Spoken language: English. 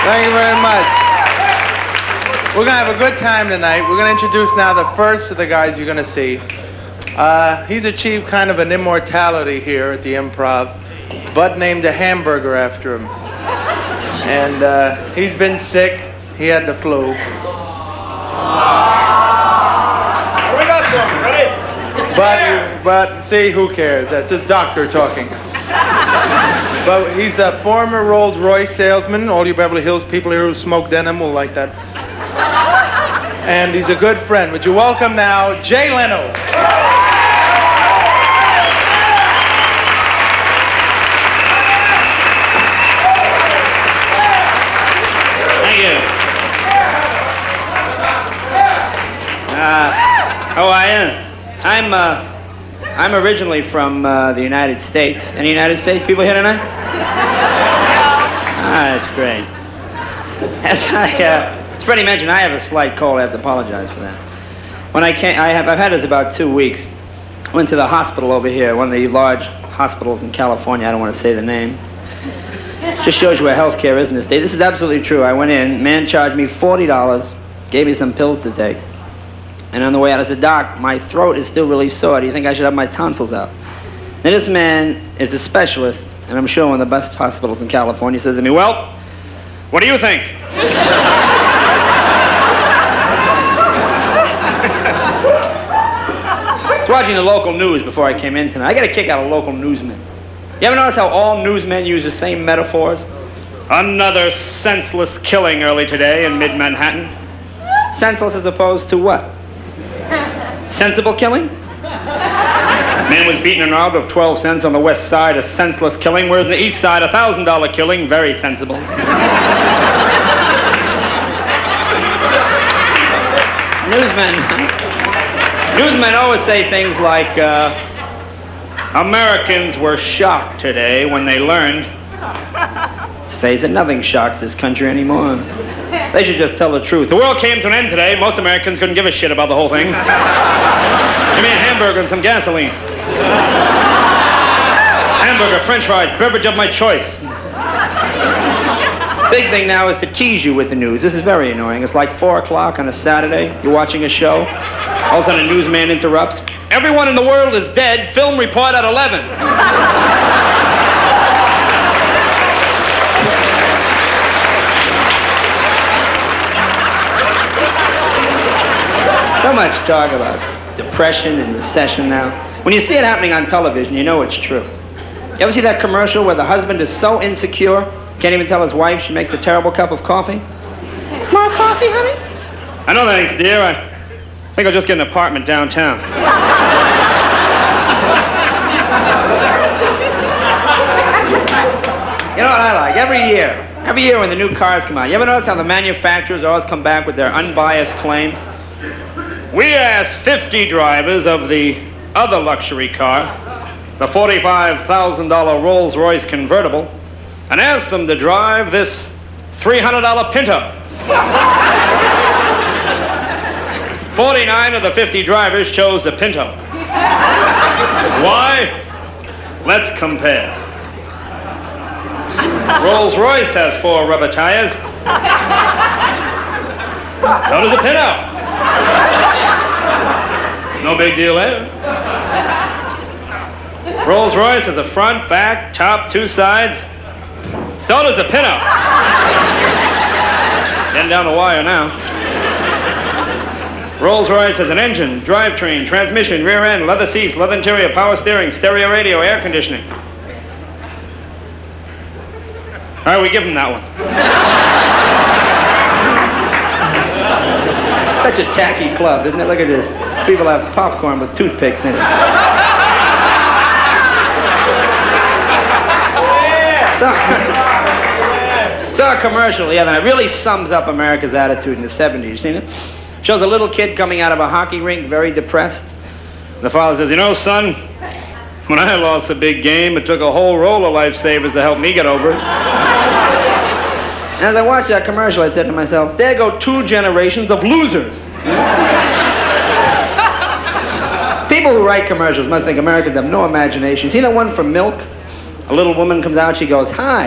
Thank you very much. We're going to have a good time tonight. We're going to introduce now the first of the guys you're going to see. He's achieved kind of an immortality here at the Improv. Bud named a hamburger after him. And he's been sick. He had the flu. What we got for him, Freddie? But see, who cares? That's his doctor talking. But he's a former Rolls Royce salesman. All you Beverly Hills people here who smoke denim will like that. And he's a good friend. Would you welcome now, Jay Leno. Thank you. How are you? I'm originally from the United States. Any United States people here tonight? That's great. As Freddie mentioned, I have a slight cold. I have to apologize for that. When I came, I've had this about 2 weeks. Went to the hospital over here, one of the large hospitals in California. I don't want to say the name. Just shows you where healthcare is in this state. This is absolutely true. I went in, man charged me $40, gave me some pills to take. And on the way out, I said, Doc, my throat is still really sore. Do you think I should have my tonsils out? Now, this man is a specialist, and I'm sure one of the best hospitals in California. He says to me, well, what do you think? I was watching the local news before I came in tonight. I get a kick out of local newsmen. You ever notice how all newsmen use the same metaphors? Another senseless killing early today in mid-Manhattan. Senseless as opposed to what? Sensible killing? Man was beaten and robbed of 12 cents on the west side, a senseless killing, whereas on the east side, a $1,000 killing, very sensible. Newsmen always say things like, Americans were shocked today when they learned. Let's face it, nothing shocks this country anymore. They should just tell the truth. The world came to an end today. Most Americans couldn't give a shit about the whole thing. Give me a hamburger and some gasoline. Hamburger, french fries, beverage of my choice. Big thing now is to tease you with the news. This is very annoying. It's like 4 o'clock on a Saturday. You're watching a show. All of a sudden a newsman interrupts. Everyone in the world is dead. Film report at 11. So much talk about depression and recession now. When you see it happening on television, you know it's true. You ever see that commercial where the husband is so insecure, can't even tell his wife she makes a terrible cup of coffee? More coffee, honey? I know, thanks, dear. I think I'll just get an apartment downtown. You know what I like? Every year when the new cars come out, you ever notice how the manufacturers always come back with their unbiased claims? We asked 50 drivers of the other luxury car, the $45,000 Rolls Royce convertible, and asked them to drive this $300 Pinto. 49 of the 50 drivers chose the Pinto. Why? Let's compare. Rolls Royce has 4 rubber tires. So does the Pinto. No big deal there. Rolls Royce has a front, back, top, 2 sides. So does the Pinto. Getting down the wire now. Rolls Royce has an engine, drivetrain, transmission, rear end, leather seats, leather interior, power steering, stereo radio, air conditioning. All right, we give them that one. Such a tacky club, isn't it? Look at this. People have popcorn with toothpicks in it. Saw a commercial the other night. It really sums up America's attitude in the 70s. You seen it? Shows a little kid coming out of a hockey rink, very depressed. The father says, you know, son, when I lost a big game, it took a whole roll of lifesavers to help me get over it. And as I watched that commercial, I said to myself, there go 2 generations of losers. People who write commercials must think Americans have no imagination. See that one for milk? A little woman comes out, she goes, hi.